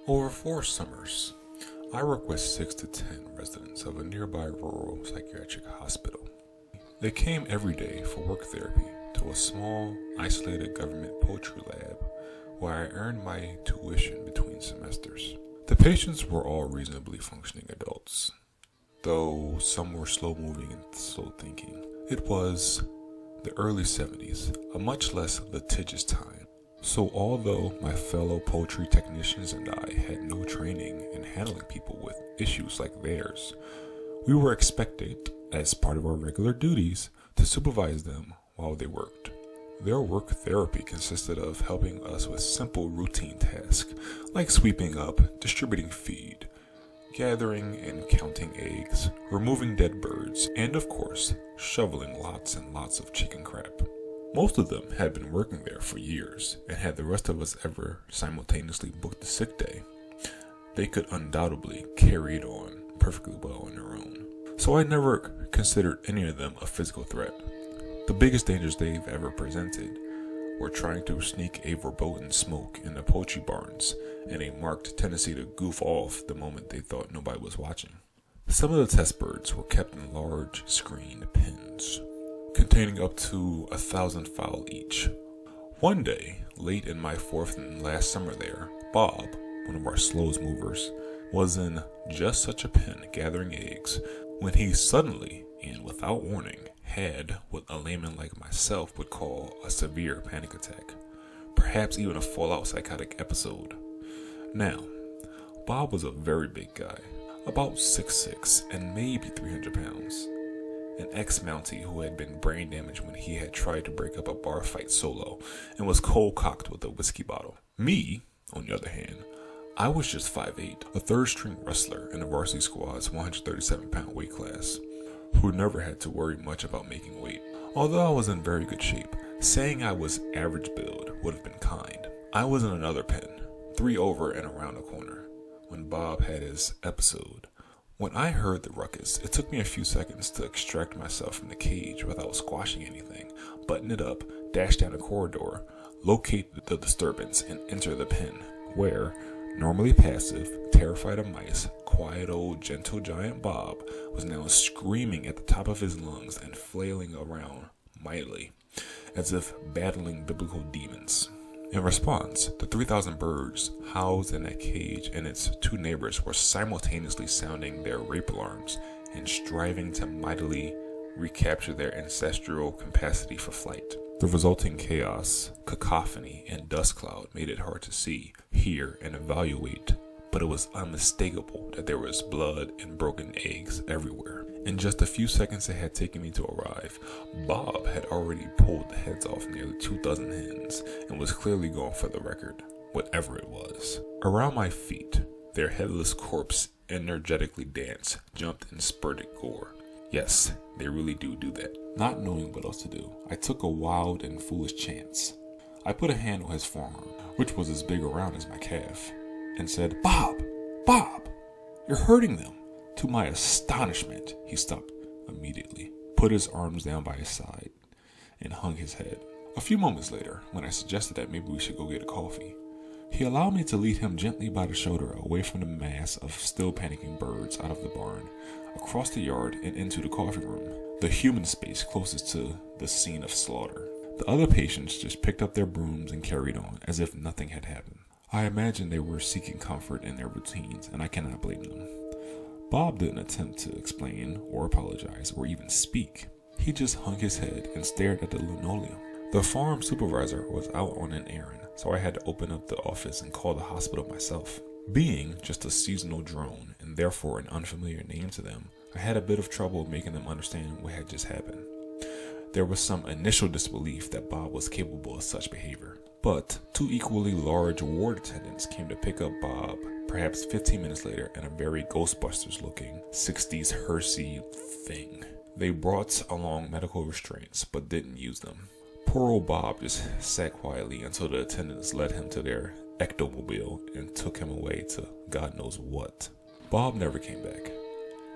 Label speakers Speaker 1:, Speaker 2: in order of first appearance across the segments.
Speaker 1: Over 4 summers, I worked with 6 to 10 residents of a nearby rural psychiatric hospital. They came every day for work therapy to a small, isolated government poetry lab where I earned my tuition between semesters. The patients were all reasonably functioning adults, though some were slow-moving and slow-thinking. It was the early 70s, a much less litigious time. So although my fellow poetry technicians and I had no training in handling people with issues like theirs, we were expected, as part of our regular duties, to supervise them while they worked. Their work therapy consisted of helping us with simple routine tasks like sweeping up, distributing feed, gathering and counting eggs, removing dead birds, and of course, shoveling lots and lots of chicken crap. Most of them had been working there for years, and had the rest of us ever simultaneously booked a sick day, they could undoubtedly carry it on perfectly well on their own. So I never considered any of them a physical threat. The biggest dangers they've ever presented were trying to sneak a verboten smoke in the poultry barns and a marked tendency to goof off the moment they thought nobody was watching. Some of the test birds were kept in large screened pens, containing up to 1,000 fowl each. One day, late in my 4th and last summer there, Bob, one of our slowest movers, was in just such a pen gathering eggs when he suddenly, and without warning, had what a layman like myself would call a severe panic attack, perhaps even a full-out psychotic episode. Now, Bob was a very big guy, about 6'6" and maybe 300 pounds. An ex-Mountie who had been brain damaged when he had tried to break up a bar fight solo and was cold-cocked with a whiskey bottle. Me, on the other hand, I was just 5'8", a third-string wrestler in the varsity squad's 137-pound weight class, who never had to worry much about making weight. Although I was in very good shape, saying I was average build would have been kind. I was in another pen, 3 over and around the corner, when Bob had his episode. When I heard the ruckus, it took me a few seconds to extract myself from the cage without squashing anything, button it up, dash down the corridor, locate the disturbance, and enter the pen, where, normally passive, terrified of mice, quiet old gentle giant Bob was now screaming at the top of his lungs and flailing around mightily, as if battling biblical demons. In response, the 3,000 birds housed in that cage and its 2 neighbors were simultaneously sounding their rape alarms and striving to mightily recapture their ancestral capacity for flight. The resulting chaos, cacophony, and dust cloud made it hard to see, hear, and evaluate, but it was unmistakable that there was blood and broken eggs everywhere. In just a few seconds it had taken me to arrive, Bob had already pulled the heads off nearly 2 dozen hens and was clearly going for the record, whatever it was. Around my feet, their headless corpse energetically danced, jumped, and spurted gore. Yes, they really do that. Not knowing what else to do, I took a wild and foolish chance. I put a hand on his forearm, which was as big around as my calf, and said, "Bob! Bob! You're hurting them!" To my astonishment, he stopped immediately, put his arms down by his side, and hung his head. A few moments later, when I suggested that maybe we should go get a coffee, he allowed me to lead him gently by the shoulder away from the mass of still panicking birds out of the barn, across the yard and into the coffee room, the human space closest to the scene of slaughter. The other patients just picked up their brooms and carried on, as if nothing had happened. I imagine they were seeking comfort in their routines, and I cannot blame them. Bob didn't attempt to explain or apologize or even speak. He just hung his head and stared at the linoleum. The farm supervisor was out on an errand, so I had to open up the office and call the hospital myself. Being just a seasonal drone and therefore an unfamiliar name to them, I had a bit of trouble making them understand what had just happened. There was some initial disbelief that Bob was capable of such behavior, but 2 equally large ward attendants came to pick up Bob perhaps 15 minutes later in a very Ghostbusters-looking 60s Hersey thing. They brought along medical restraints, but didn't use them. Poor old Bob just sat quietly until the attendants led him to their ectomobile and took him away to God knows what. Bob never came back.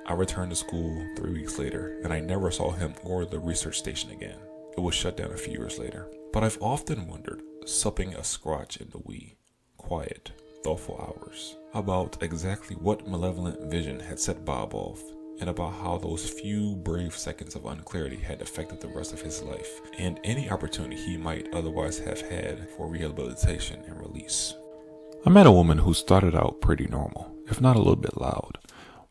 Speaker 1: I returned to school 3 weeks later, and I never saw him or the research station again. It was shut down a few years later. But I've often wondered, supping a scotch in the wee, quiet, thoughtful hours about exactly what malevolent vision had set Bob off, and about how those few brave seconds of unclarity had affected the rest of his life, and any opportunity he might otherwise have had for rehabilitation and release. I met a woman who started out pretty normal, if not a little bit loud.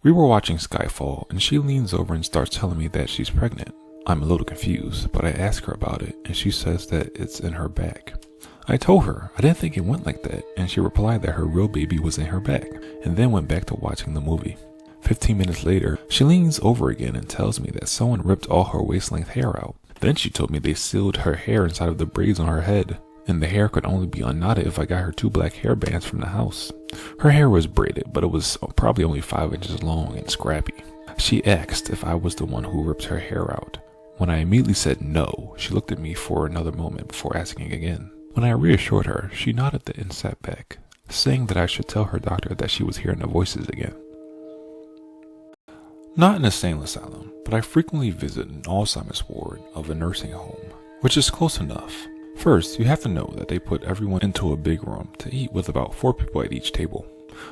Speaker 1: We were watching Skyfall, and she leans over and starts telling me that she's pregnant. I'm a little confused, but I ask her about it, and she says that it's in her back. I told her I didn't think it went like that, and she replied that her real baby was in her back, and then went back to watching the movie. 15 minutes later, she leans over again and tells me that someone ripped all her waist-length hair out. Then she told me they sealed her hair inside of the braids on her head, and the hair could only be unknotted if I got her 2 black hair bands from the house. Her hair was braided, but it was probably only 5 inches long and scrappy. She asked if I was the one who ripped her hair out. When I immediately said no, she looked at me for another moment before asking again. When I reassured her, she nodded and sat back, saying that I should tell her doctor that she was hearing the voices again. Not in a insane asylum, but I frequently visit an Alzheimer's ward of a nursing home, which is close enough. First, you have to know that they put everyone into a big room to eat with about 4 people at each table.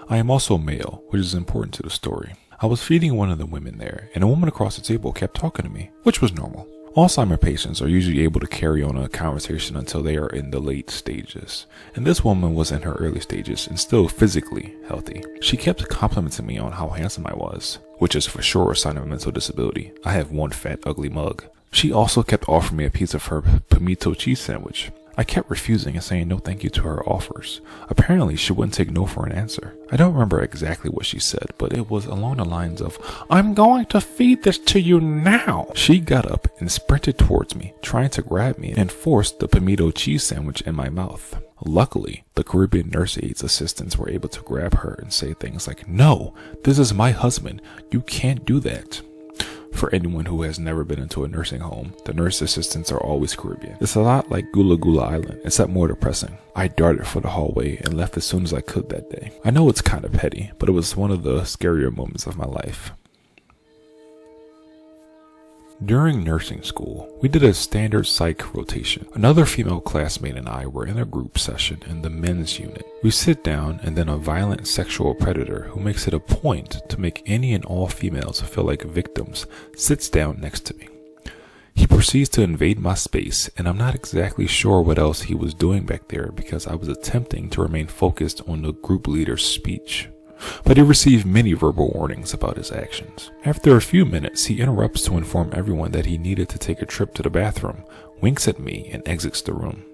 Speaker 1: I am also male, which is important to the story. I was feeding one of the women there, and a woman across the table kept talking to me, which was normal. Alzheimer's patients are usually able to carry on a conversation until they are in the late stages, and this woman was in her early stages and still physically healthy. She kept complimenting me on how handsome I was, which is for sure a sign of mental disability. I have one fat, ugly mug. She also kept offering me a piece of her pimento cheese sandwich. I kept refusing and saying no thank you to her offers. Apparently, she wouldn't take no for an answer. I don't remember exactly what she said, but it was along the lines of, "I'm going to feed this to you now." She got up and sprinted towards me, trying to grab me, and forced the pimento cheese sandwich in my mouth. Luckily, the Caribbean nurse aide's assistants were able to grab her and say things like, "No, this is my husband. You can't do that." For anyone who has never been into a nursing home, the nurse assistants are always Caribbean. It's a lot like Gula Gula Island, except more depressing. I darted for the hallway and left as soon as I could that day. I know it's kind of petty, but it was one of the scarier moments of my life. During nursing school, we did a standard psych rotation. Another female classmate and I were in a group session in the men's unit. We sit down, and then a violent sexual predator who makes it a point to make any and all females feel like victims sits down next to me. He proceeds to invade my space, and I'm not exactly sure what else he was doing back there because I was attempting to remain focused on the group leader's speech. But he received many verbal warnings about his actions. After a few minutes, he interrupts to inform everyone that he needed to take a trip to the bathroom, winks at me, and exits the room.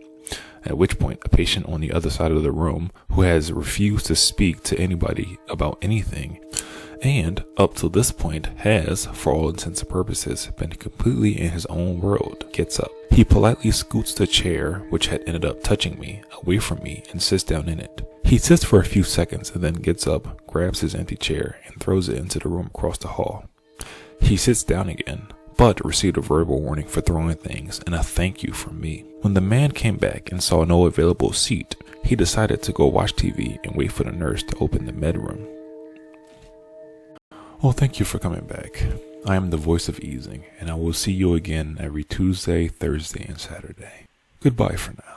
Speaker 1: At which point, a patient on the other side of the room, who has refused to speak to anybody about anything, and up to this point has, for all intents and purposes, been completely in his own world, gets up. He politely scoots the chair, which had ended up touching me, away from me and sits down in it. He sits for a few seconds and then gets up, grabs his empty chair, and throws it into the room across the hall. He sits down again, but received a verbal warning for throwing things and a thank you from me. When the man came back and saw no available seat, he decided to go watch TV and wait for the nurse to open the med room. Well, thank you for coming back. I am the voice of easing, and I will see you again every Tuesday, Thursday, and Saturday. Goodbye for now.